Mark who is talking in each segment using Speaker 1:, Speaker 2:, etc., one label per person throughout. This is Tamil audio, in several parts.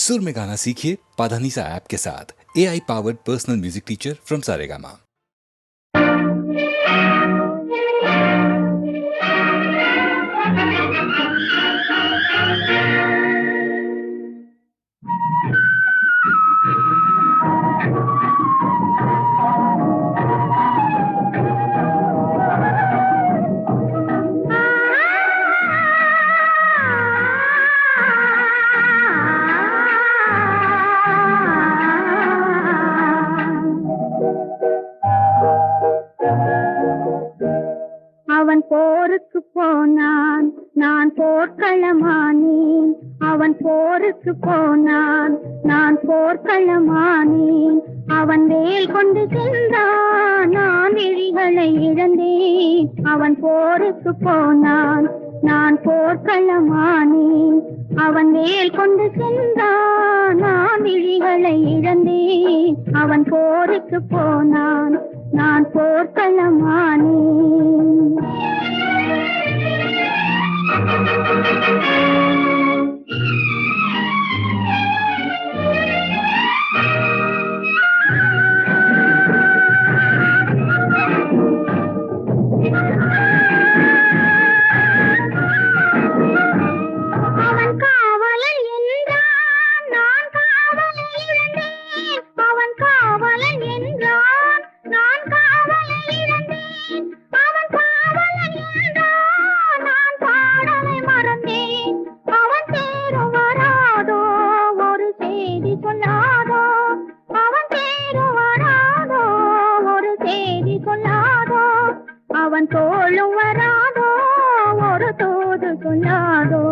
Speaker 1: सुर में गाना सीखिए पाधानीसा ऐप के साथ। AI powered personal music teacher from Saregama.
Speaker 2: அவன் போருக்கு போனான், நான் போர்க்களமானேன். அவன் போருக்கு போனான், நான் போர்க்களமானேன். அவன் வேல் கொண்டு சென்றான், நான் விழிகளை இழந்தேன். அவன் போருக்கு போனான், நான் போர்க்களமானேன். அவன் வேல் கொண்டு சென்றான், நான் விழிகளை இழந்தேன். அவன் போருக்கு போனான், நான் போர்க்களமானேன். அவன் காவலன் என்றான், நான் காவலை இழந்தேன். அவன் காவலன் என்றான், நான் காவலை இழந்தேன். அவன் காவலன் என்றான், நான் பாடலை மறந்தேன். அவன் தேரும் வராதோ, ஒரு செய்தி சொல்லாதோ. அவன் தேரும் வராதோ, ஒரு செய்தி சொல்லாதோ. அவன் தோளும் வராதோ, ஒரு தூது சொல்லாதோ.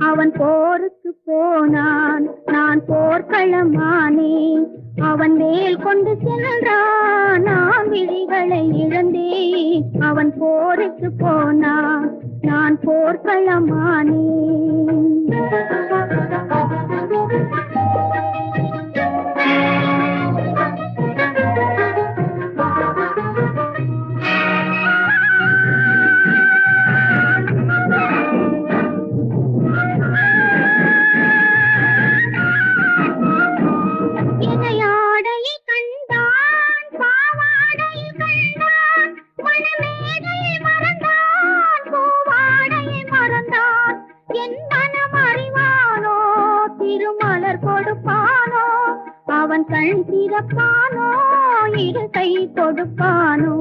Speaker 2: அவன் போருக்கு போனான், நான் போர்க்களமானேன். அவன் வேல் கொண்டு சென்றான், நான் விழிகளை இழந்தேன். அவன் போருக்கு போனான், நான் போர்க்களமானேன். இணையாடையை கண்டான், பாவாடையை கண்டான். மணமேடையை மறந்தான், பூவாடையை மறந்தான். என் மனம் அறிவானோ, திருமலர் கொடுப்பானோ. அவன் கண் திறப்பானோ, இரு கை கொடுப்பானோ.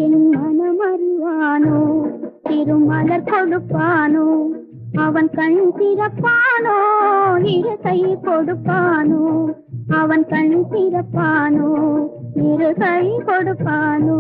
Speaker 2: என் மனம் அறிவானோ, திருமலர் கொடுப்பானோ. அவன் கண் திறப்பானோ, இரு கை கொடுப்பானோ. அவன் கண் திறப்பானோ, இரு கை கொடுப்பானோ.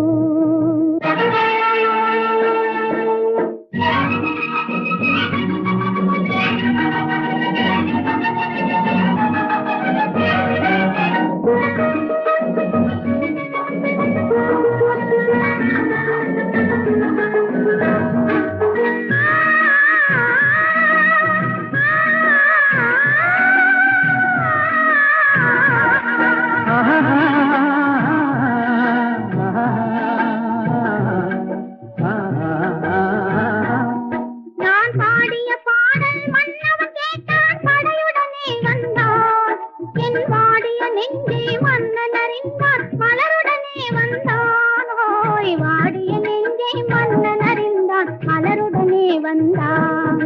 Speaker 2: நான் பாடிய பாடல் மன்னவன் கேட்டான், படையுடனே வந்தான். என் வாடிய நெஞ்சை மன்னன் அறிந்தான், மலருடனே வந்தான். ஓய், வாடிய நெஞ்சை மன்னன் அறிந்தான், மலருடனே வந்தான்.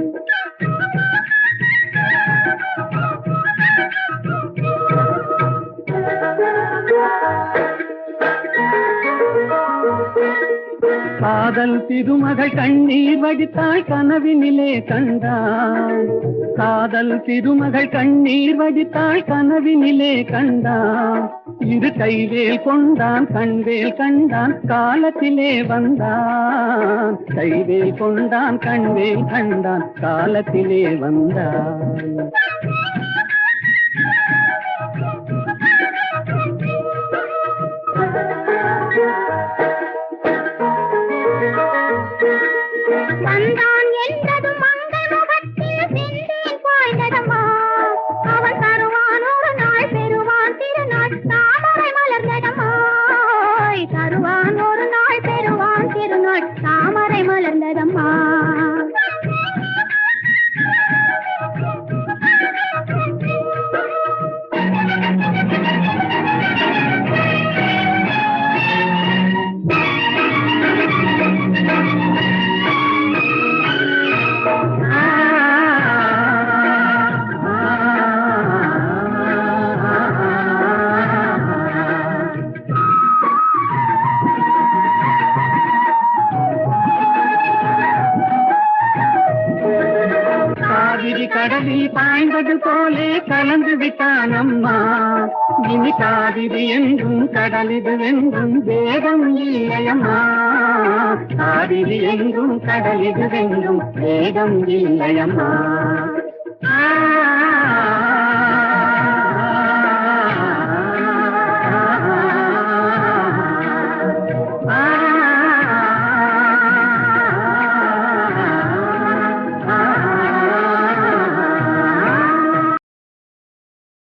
Speaker 3: காதல் திருமகள் கண்ணீர் வடித்தாள், கனவினிலே கண்டான். காதல் திருமகள் கண்ணீர் வடித்தாள், கனவினிலே கண்டான். இரு கைவேல் கொண்டான், கண்வேல் கண்டான், காலத்திலே வந்தான். கைவேல் கொண்டான், கண்வேல் கண்டான், காலத்திலே வந்தான்.
Speaker 2: வந்தான் என்றது மங்கை முகத்தில் செந்தேன் பாய்ந்ததம்மா. அவன் தருவான் ஒரு நாள், பெறுவான் திருநாள், தாமரை மலர்ந்ததம்மா. தருவான் ஒரு நாள், பெறுவான் திருநாள், தாமரை மலர்ந்ததம்மா.
Speaker 3: கலந்து விட்டான் அம்மா. இனி காவிரி என்றும் கடலிது என்றும் வேதம் இல்லையம்மா. காவிரி என்றும் கடலிது என்றும் வேதம் இல்லையம்மா.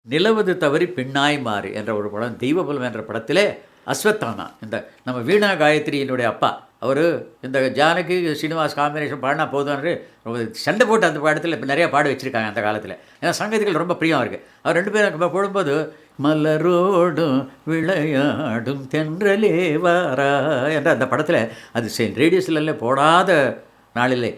Speaker 4: நிலவது தவறி பெண்ணாய் மாறு என்ற ஒரு படம், தெய்வபலம் என்ற படத்திலே அஸ்வத்தானா, இந்த நம்ம வீணா காயத்ரியினுடைய அப்பா, அவர் இந்த ஜானகி ஸ்ரீனிவாஸ் காம்பினேஷன் பாடினா போதும்னு ரொம்ப சண்டை போட்டு அந்த படத்தில் இப்போ நிறையா பாட வச்சுருக்காங்க அந்த காலத்தில். ஏன்னா சங்கதிகள் ரொம்ப பிரியம் இருக்குது. அவர் ரெண்டு பேரும் போடும்போது மலரோடும் விளையாடும் தென்றலே வாரா என்ற அந்த படத்தில் அது ரேடியோஸ்ல போடாத நாளிலே.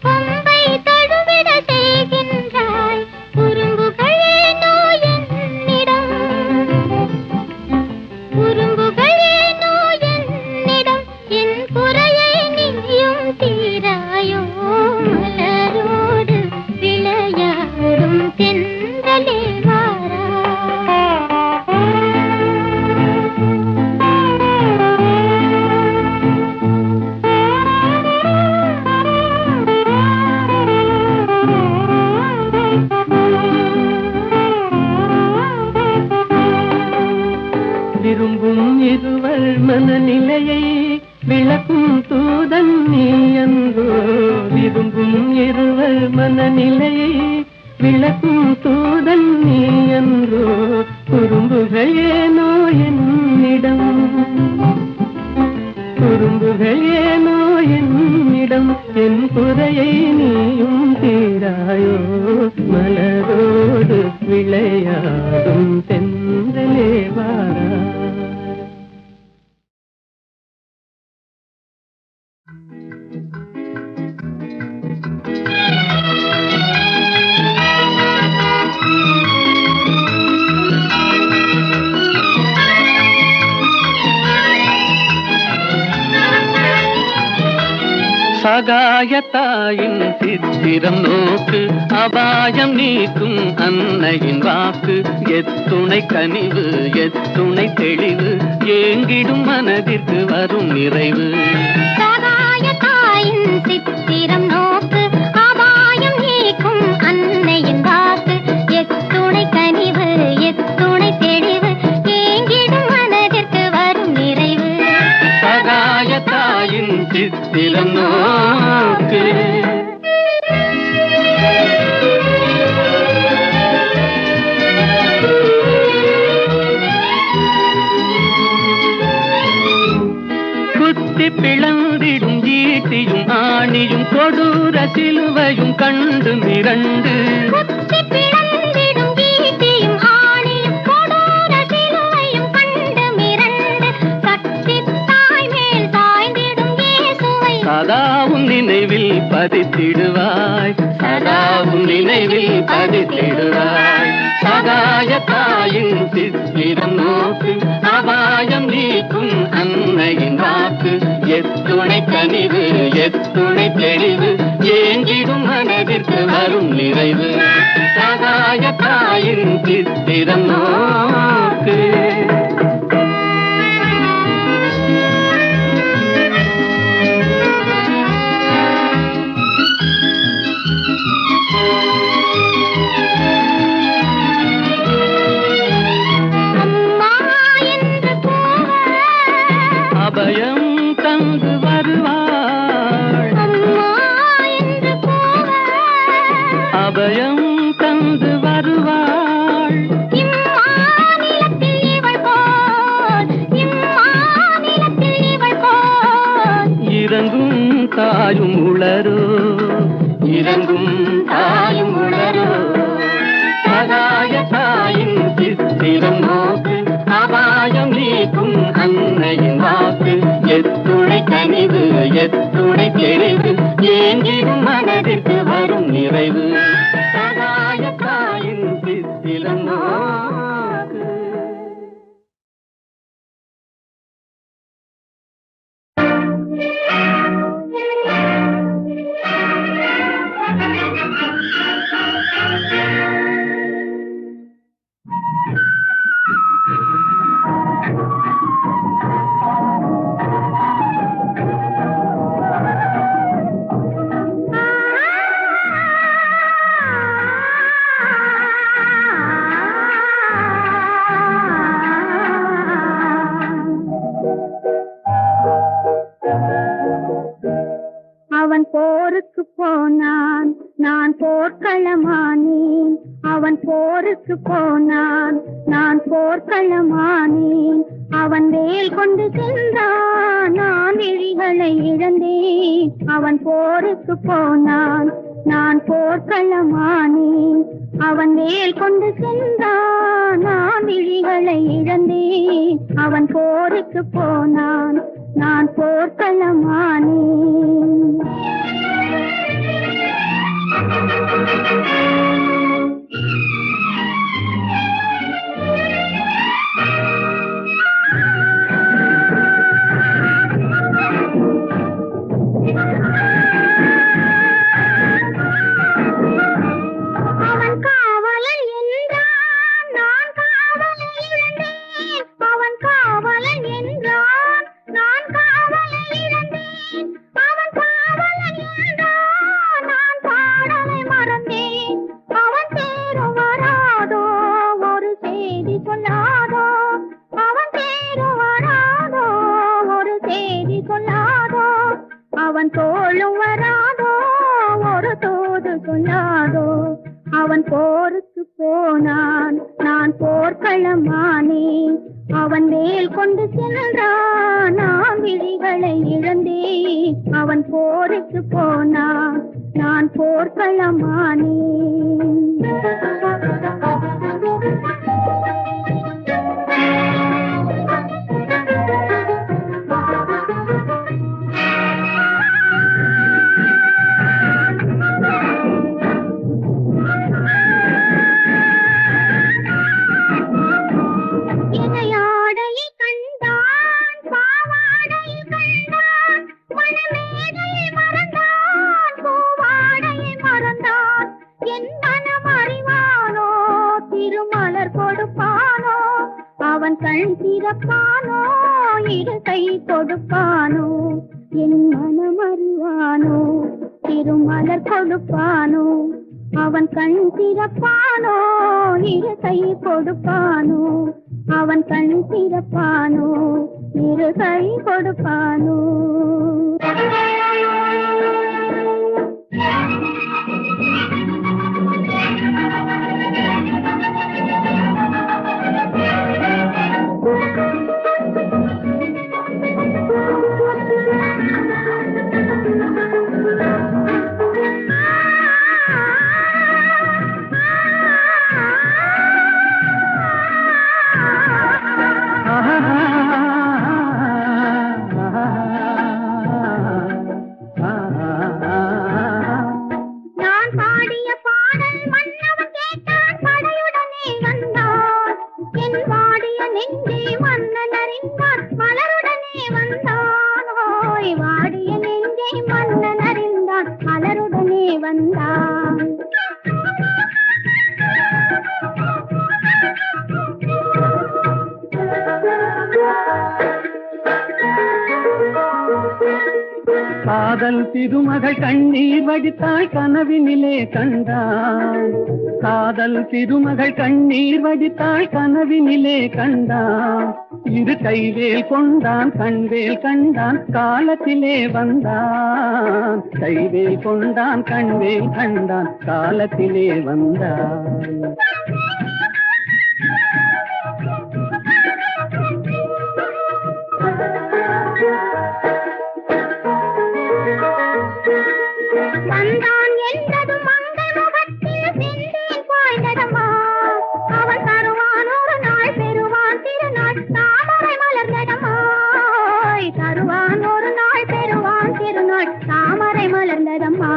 Speaker 2: கொம்பை தழுவிட செய்கின்ற
Speaker 3: இருவர் மனநிலையை விளக்கும் தூதன் நீ என்றோ. விரும்பும் இருவர் மனநிலையை விளக்கும் தூதன் நீ என்றோ. குறும்புகள் ஏனோ என்னிடம், குறும்புகள் ஏனோ என்னிடம். என் குறையை நீயும் தீராயோ. மலரோடு விளையாடும் தென்றலே வாரா. சகாயத்தாயின் சித்திரம் நோக்கு, அபாயம் நீக்கும் அன்னையின் வாக்கு. எத்துணை கனிவு எத்துணை தெளிவு, ஏங்கிடும் மனதிற்கு வரும் நிறைவு.
Speaker 2: சகாயத்தாயின் சித்திரம் நோக்கு, அபாயம் நீக்கும் அன்னையின் வாக்கு. எத்துணை கனிவு எத்துணை தெளிவு, ஏங்கிடும் மனதிற்கு வரும் நிறைவு.
Speaker 3: சகாயத்தாயின் சித்திரம் நோக்கு. குத்தி பிளந்திடும் ஈட்டியும் ஆணியும் கொடூர சிலுவையும் கண்டு மிரண்டு.
Speaker 2: குத்தி பிளந்திடும் ஈட்டியும் ஆணியும் கொடூர சிலுவையும் கண்டு மிரண்டு. சக்தி தாய் மேல் சாய்ந்திடும் இயேசுவை
Speaker 3: சதாவும் நினைவில் பதித்திடுவாய், சதாவும் நினைவில் பதித்திடுவாய். சகாயத்தாயின் சித்திரம் நோக்கு, அபாயம் நீக்கும் அன்னையின் வாக்கு. எத்துணை கனிவு எத்துணை தெளிவு, ஏங்கிடும் மனதிற்கு வரும் நிறைவு. சகாயத்தாயின் சித்திரம் நோக்கு. அபயம் தந்து வருவாள், அபயம் தந்து வருவாள்.
Speaker 2: இம்மாநிலத்தில் இவள் போல், இம்மாநிலத்தில் இவள் போல்.
Speaker 3: இறங்கும் தாயும் உளரோ, இறங்கும் தாயும் உளரோ. சகாயத்தாயின் சித்திரம் நோக்கு, அபாயம் நீக்கும் அன்னையின் வாக்கு. எத்துணை கனிவு எத்துணை தெளிவு, ஏங்கிடும் மனதிற்கு வரும் நிறைவு. சகாயத்தாயின் சித்திரம் நோக்கு.
Speaker 2: அவன் போருக்கு போனான், நான் போர்க்களமானேன். அவன் போருக்கு போனான், நான் போர்க்களமானேன். அவன் வேல் கொண்டு சென்றான், நான் விழிகளை இழந்தேன். அவன் போருக்கு போனான், நான் போர்க்களமானேன். அவன் வேல் கொண்டு சென்றான், நான் விழிகளை இழந்தேன். அவன் போருக்கு போனான், நான் போர்க்களமானேன். அவன் காவலன் என்றான், நான் காவலை இழந்தேன். அவன் காவலன் என்றான், நான் காவலை இழந்தேன். அவன் காவலன் என்றான், நான் பாடலை மறந்தேன். அவன் அவன் தோளும் வராதோ ஒரு தூது சொல்லாதோ. அவன் போருக்கு போனான், நான் போர்க்களமானேன். அவன் வேல் கொண்டு சென்றான், நான் விழிகளை இழந்தேன். அவன் போருக்கு போனான், நான் போர்க்களமானேன். இணையாடையை கண்டான், பாவாடையை கண்டான், மணமேடையை மறந்தான், பூவாடையை மறந்தான். என் மனம் அறிவானோ, திருமலர் கொடுப்பானோ, அவன் கண் திறப்பானோ, இரு கை கொடுப்பானோ. என் மனம் அறிவானோ, திருமலர் கொடுப்பானோ, அவன் கண் திறப்பானோ, இரு கை கொடுப்பானோ. அவன் கண் திறப்பானோ, இரு கை கொடுப்பானோ. நான் பாடிய பாடல் மன்னவன் கேட்டான், படையுடனே வந்தான். என் பாடிய நெஞ்சை மன்னன் அறிந்தான், மலருடனே வந்தான். ஓய் வாடிய நெஞ்சை மன்னன் அறிந்தான், மலருடனே வந்தான்.
Speaker 3: காதல் திருமகள் கண்ணீர் வடித்தாள், கனவினிலே கண்டான். காதல் திருமகள் கண்ணீர் வடித்தாள், கனவினிலே கண்டான். இரு கைவேல் கொண்டான், கண்வேல் கண்டான், காலத்திலே வந்தான். கைவேல் கொண்டான், கண்வேல் கண்டான், காலத்திலே வந்தான்.
Speaker 2: வந்தான் என்றதும் மங்கை முகத்தில் செந்தேன் பாய்ந்ததம்மா. அவன் தருவான் ஒரு நாள், பெறுவான் திருநாள், தாமரை மலர்ந்ததம்மா. தருவான் ஒரு நாள், பெறுவான் திருநாள், தாமரை மலர்ந்ததம்மா.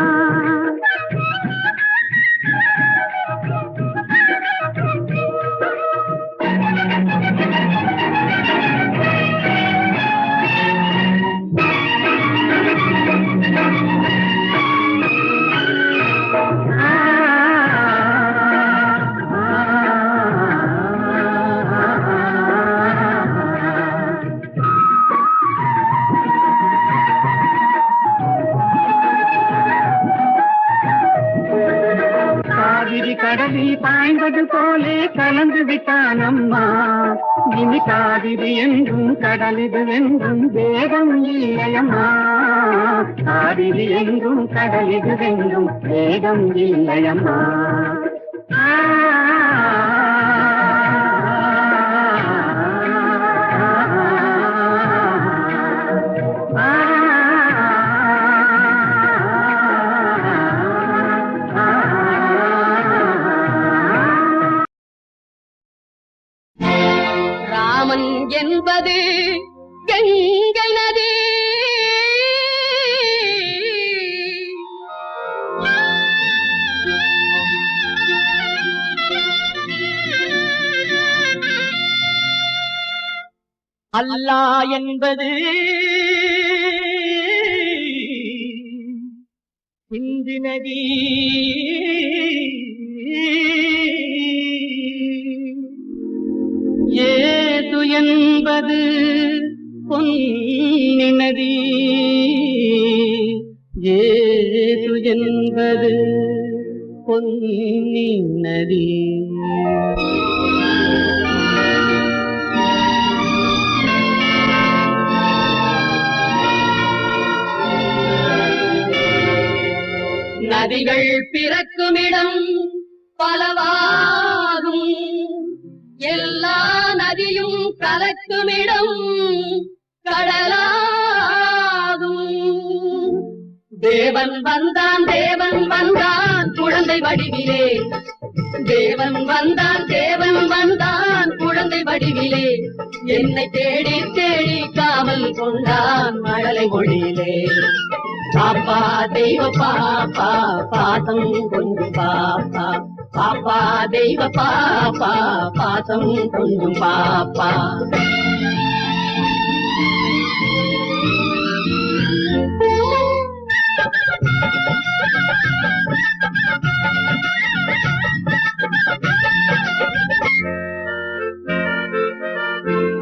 Speaker 3: காவிரி கடலில் பாய்ந்தது போலே கலந்து விட்டான் அம்மா. இனி காவிரி என்றும் கடலிது என்றும் வேதம் இல்லையம்மா. காவிரி என்றும் கடலிது என்றும் வேதம் இல்லையம்மா.
Speaker 5: ராமன் என்பது கங்கை நதி, அல்லாஹ் என்பது சிந்து நதி. ஏது என்பது பொன்னி நதி. ஏது என்பது பொன்னி நதி. நதிகள் பிறக்குமிடம் பலவாகும், எல்லா நதியும் கலக்குமிடம் கடலாகும். தேவன் வந்தான் தேவன் வந்தான் குழந்தை வடிவிலே, தேவன் வந்தான் தேவன் வந்தான் குழந்தை வடிவிலே, என்னை தேடி தேடி காவல் கொண்டான் மழலை மொழியிலே. பாப்பா தெய்வ பாப்பா பாசம் கொஞ்சம் பாப்பா, பாப்பா தெய்வ பாப்பா பாசம் கொஞ்சம் பாப்பா.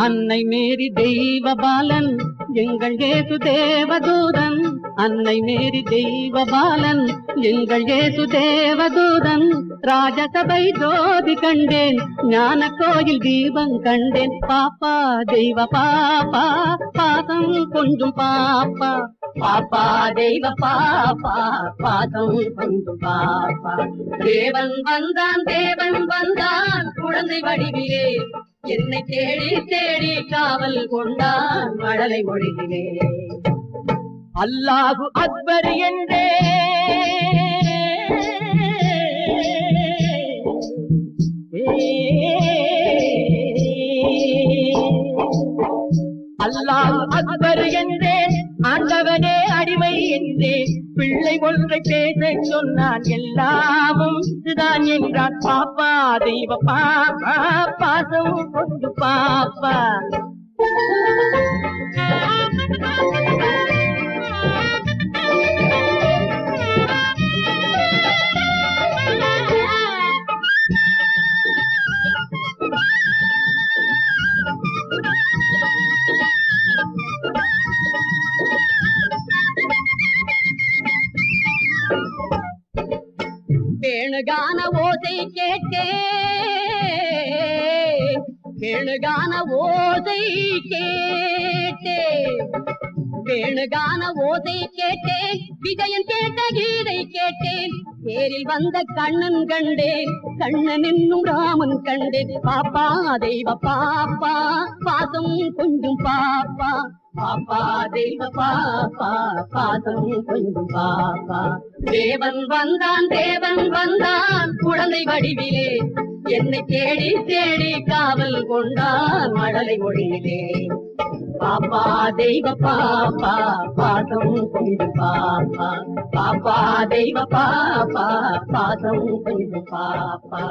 Speaker 5: அன்னை மேரி தெய்வ பாலன் எங்கள் இயேசு தேவதூதன், அன்னை மேரி தெய்வ பாலன் எங்கள் இயேசு தேவதூதன். ராஜசபை ஜோதி கண்டேன், ஞான கோயில் தீபம் கண்டேன். பாப்பா தெய்வ பாப்பா பாசம் கொஞ்சம் பாப்பா, பாப்பா தெய்வ பாப்பா பாசம் கொஞ்சம் பாப்பா. தேவன் வந்தான் தேவன் வந்தான் குழந்தை வடிவிலே, என்னை தேடி தேடி காவல் கொண்டான் மழலை மொழியிலே. அல்லாஹு அக்பர் என்றே அல்லாஹ் அக்பர் என்றேன், ஆண்டவனே அடிமை என்றேன். பிள்ளை ஒன்றை பேச சொன்னான், எல்லாமும் இதுதான் என்றான். பாப்பா தெய்வ பாப்பா பாசம் கொண்டு பாப்பா. வேணுகான ஓசை கேட்டேன், வேணுகான ஓசை கேட்டேன், வேணுகான ஓசை கேட்டேன். விஜயன் கேட்ட கீதை கேட்டேன், தேரில் வந்த கண்ணன் கண்டேன், கண்ணன் என்னும் ராமன் கண்டேன். பாப்பா தெய்வ பாப்பா பாசம் கொஞ்சம் பாப்பா, பாப்பா தெய்வ பாப்பா பாசம் கொஞ்சம் பாப்பா. தேவன் வந்தான் தேவன் வந்தான் குழந்தை வடிவிலே, என்னை தேடி தேடி காவல் கொண்டான் மழலை மொழியிலே. பாப்பா தெய்வ பாப்பா பாசம் கொஞ்சம் பாப்பா, பாப்பா தெய்வ பாப்பா பாசம் கொஞ்சம் பாப்பா.